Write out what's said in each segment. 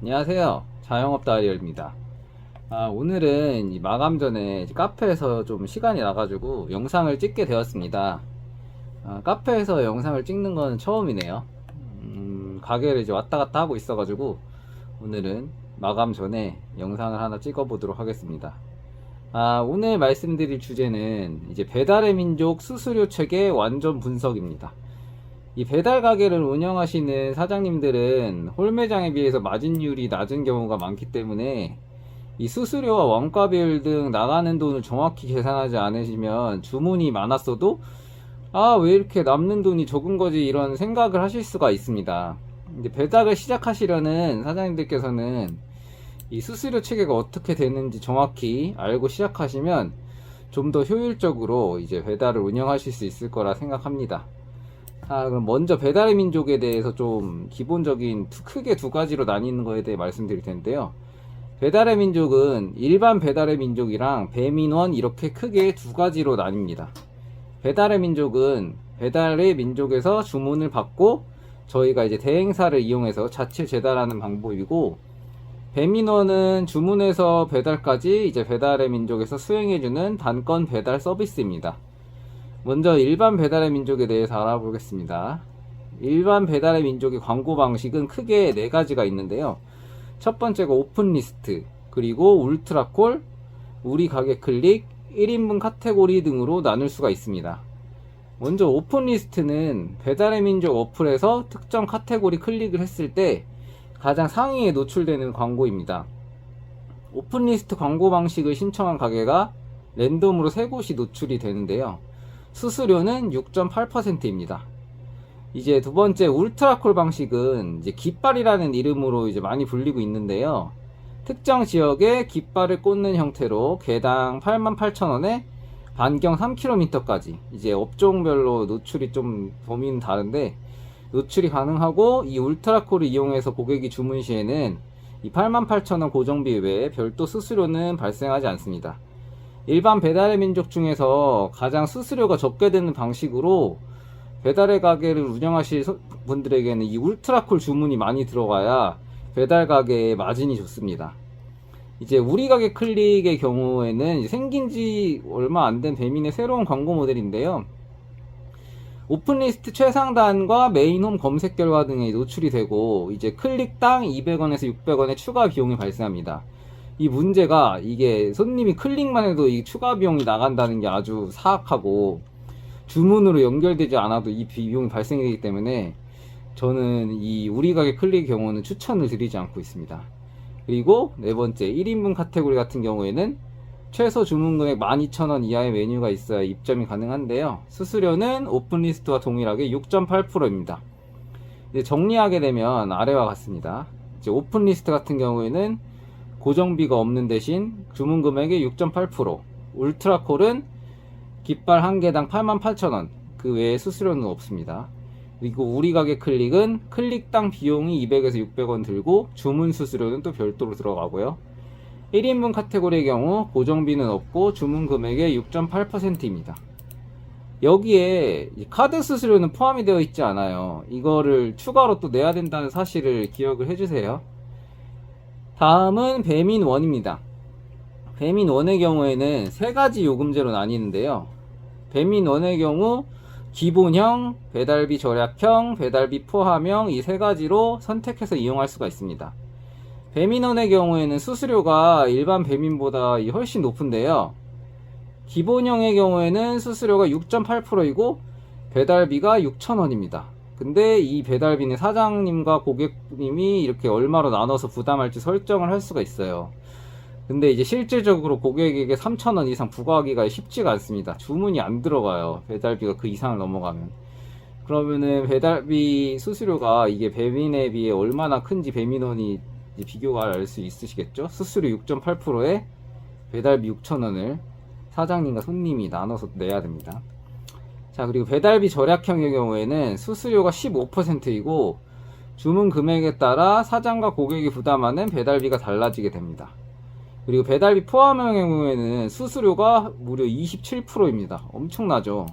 안녕하세요. 자영업 다이얼입니다. 오늘은 이 마감 전에 카페에서 좀 시간이 나가지고 영상을 찍게 되었습니다. 카페에서 영상을 찍는 건 처음이네요. 가게를 이제 왔다 갔다 하고 있어가지고 오늘은 마감 전에 영상을 하나 찍어보도록 하겠습니다. 오늘 말씀드릴 주제는 이제 배달의 민족 수수료 체계 완전 분석입니다. 이 배달 가게를 운영하시는 사장님들은 홀매장에 비해서 마진율이 낮은 경우가 많기 때문에 이 수수료와 원가 비율 등 나가는 돈을 정확히 계산하지 않으시면 주문이 많았어도 왜 이렇게 남는 돈이 적은 거지 이런 생각을 하실 수가 있습니다. 이제 배달을 시작하시려는 사장님들께서는 이 수수료 체계가 어떻게 되는지 정확히 알고 시작하시면 좀 더 효율적으로 이제 배달을 운영하실 수 있을 거라 생각합니다. 그럼 먼저 배달의 민족에 대해서 좀 기본적인 크게 두 가지로 나뉘는 거에 대해 말씀드릴 텐데요. 배달의 민족은 일반 배달의 민족이랑 배민원 이렇게 크게 두 가지로 나뉩니다. 배달의 민족은 배달의 민족에서 주문을 받고 저희가 이제 대행사를 이용해서 자체 제달하는 방법이고, 배민원은 주문에서 배달까지 이제 배달의 민족에서 수행해주는 단건 배달 서비스입니다. 먼저 일반 배달의 민족에 대해서 알아보겠습니다. 일반 배달의 민족의 광고 방식은 크게 네 가지가 있는데요. 첫 번째가 오픈리스트, 그리고 울트라콜, 우리 가게 클릭, 1인분 카테고리 등으로 나눌 수가 있습니다. 먼저 오픈리스트는 배달의 민족 어플에서 특정 카테고리 클릭을 했을 때 가장 상위에 노출되는 광고입니다. 오픈리스트 광고 방식을 신청한 가게가 랜덤으로 3곳이 노출이 되는데요. 수수료는 6.8%입니다. 이제 두 번째 울트라콜 방식은 이제 깃발이라는 이름으로 이제 많이 불리고 있는데요. 특정 지역에 깃발을 꽂는 형태로 개당 88,000원에 반경 3km까지 이제 업종별로 노출이 좀 범위는 다른데 노출이 가능하고, 이 울트라콜을 이용해서 고객이 주문 시에는 이 88,000원 고정비 외에 별도 수수료는 발생하지 않습니다. 일반 배달의 민족 중에서 가장 수수료가 적게 드는 방식으로 배달의 가게를 운영하실 분들에게는 이 울트라콜 주문이 많이 들어가야 배달 가게의 마진이 좋습니다. 이제 우리 가게 클릭의 경우에는 생긴 지 얼마 안 된 배민의 새로운 광고 모델인데요. 오픈리스트 최상단과 메인홈 검색 결과 등에 노출이 되고, 이제 클릭당 200원에서 600원의 추가 비용이 발생합니다. 이 문제가 이게 손님이 클릭만 해도 이 추가 비용이 나간다는 게 아주 사악하고, 주문으로 연결되지 않아도 이 비용이 발생되기 때문에 저는 이 우리 가게 클릭의 경우는 추천을 드리지 않고 있습니다. 그리고 네 번째 1인분 카테고리 같은 경우에는 최소 주문 금액 12,000원 이하의 메뉴가 있어야 입점이 가능한데요. 수수료는 오픈리스트와 동일하게 6.8%입니다. 이제 정리하게 되면 아래와 같습니다. 이제 오픈리스트 같은 경우에는 고정비가 없는 대신 주문 금액의 6.8%, 울트라콜은 깃발 1개당 88,000원, 그 외에 수수료는 없습니다. 그리고 우리 가게 클릭은 클릭당 비용이 200에서 600원 들고 주문 수수료는 또 별도로 들어가고요. 1인분 카테고리의 경우 고정비는 없고 주문 금액의 6.8%입니다. 여기에 카드 수수료는 포함이 되어 있지 않아요. 이거를 추가로 또 내야 된다는 사실을 기억을 해주세요. 다음은 배민원입니다. 배민원의 경우에는 세 가지 요금제로 나뉘는데요. 배민원의 경우 기본형, 배달비 절약형, 배달비 포함형 이 세 가지로 선택해서 이용할 수가 있습니다. 배민원의 경우에는 수수료가 일반 배민보다 훨씬 높은데요. 기본형의 경우에는 수수료가 6.8%이고 배달비가 6,000원입니다. 근데 이 배달비는 사장님과 고객님이 이렇게 얼마로 나눠서 부담할지 설정을 할 수가 있어요. 근데 이제 실질적으로 고객에게 3,000원 이상 부과하기가 쉽지가 않습니다. 주문이 안 들어가요. 배달비가 그 이상을 넘어가면. 그러면은 배달비 수수료가 이게 배민에 비해 얼마나 큰지 배민원이 비교가 알 수 있으시겠죠? 수수료 6.8%에 배달비 6,000원을 사장님과 손님이 나눠서 내야 됩니다. 자, 그리고 배달비 절약형의 경우에는 수수료가 15%이고 주문 금액에 따라 사장과 고객이 부담하는 배달비가 달라지게 됩니다. 그리고 배달비 포함형의 경우에는 수수료가 무려 27%입니다. 엄청나죠?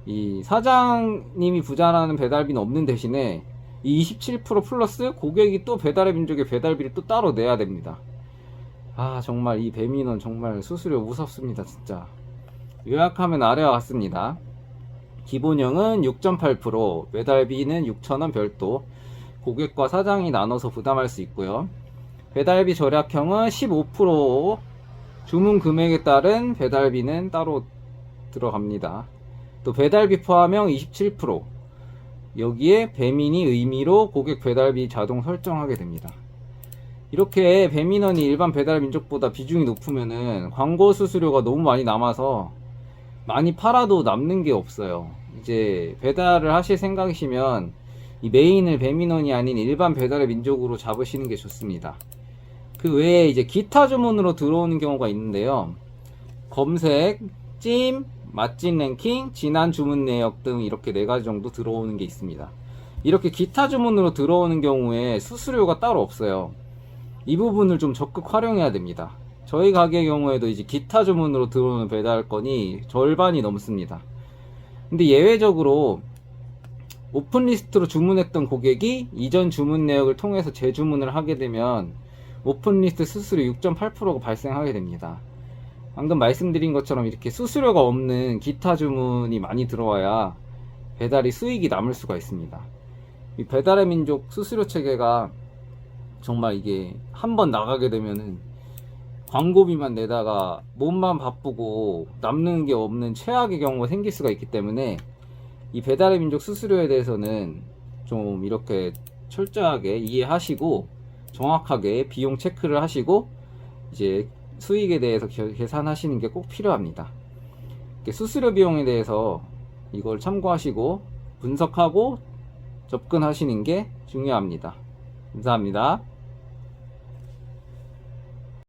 이 사장님이 부담하는 배달비는 없는 대신에 이 27% 플러스 고객이 또 배달의 민족의 배달비를 또 따로 내야 됩니다. 아, 정말 이 배민원 정말 수수료 무섭습니다, 진짜. 요약하면 아래와 같습니다. 기본형은 6.8%, 배달비는 6,000원 별도, 고객과 사장이 나눠서 부담할 수 있고요. 배달비 절약형은 15%, 주문 금액에 따른 배달비는 따로 들어갑니다. 또 배달비 포함형 27%, 여기에 배민이 의미로 고객 배달비 자동 설정하게 됩니다. 이렇게 배민원이 일반 배달 민족보다 비중이 높으면은 광고 수수료가 너무 많이 남아서 많이 팔아도 남는 게 없어요. 이제 배달을 하실 생각이시면 이 메인을 배민원이 아닌 일반 배달의 민족으로 잡으시는 게 좋습니다. 그 외에 이제 기타 주문으로 들어오는 경우가 있는데요. 검색, 찜, 맛집 랭킹, 지난 주문 내역 등 이렇게 4가지 정도 들어오는 게 있습니다. 이렇게 기타 주문으로 들어오는 경우에 수수료가 따로 없어요. 이 부분을 좀 적극 활용해야 됩니다. 저희 가게의 경우에도 이제 기타 주문으로 들어오는 배달 건이 절반이 넘습니다. 근데 예외적으로 오픈 리스트로 주문했던 고객이 이전 주문 내역을 통해서 재주문을 하게 되면 오픈 리스트 수수료 6.8%가 발생하게 됩니다. 방금 말씀드린 것처럼 이렇게 수수료가 없는 기타 주문이 많이 들어와야 배달이 수익이 남을 수가 있습니다. 이 배달의 민족 수수료 체계가 정말 이게 한번 나가게 되면은 광고비만 내다가 몸만 바쁘고 남는 게 없는 최악의 경우가 생길 수가 있기 때문에 이 배달의 민족 수수료에 대해서는 좀 이렇게 철저하게 이해하시고 정확하게 비용 체크를 하시고 이제 수익에 대해서 계산하시는 게 꼭 필요합니다. 수수료 비용에 대해서 이걸 참고하시고 분석하고 접근하시는 게 중요합니다. 감사합니다.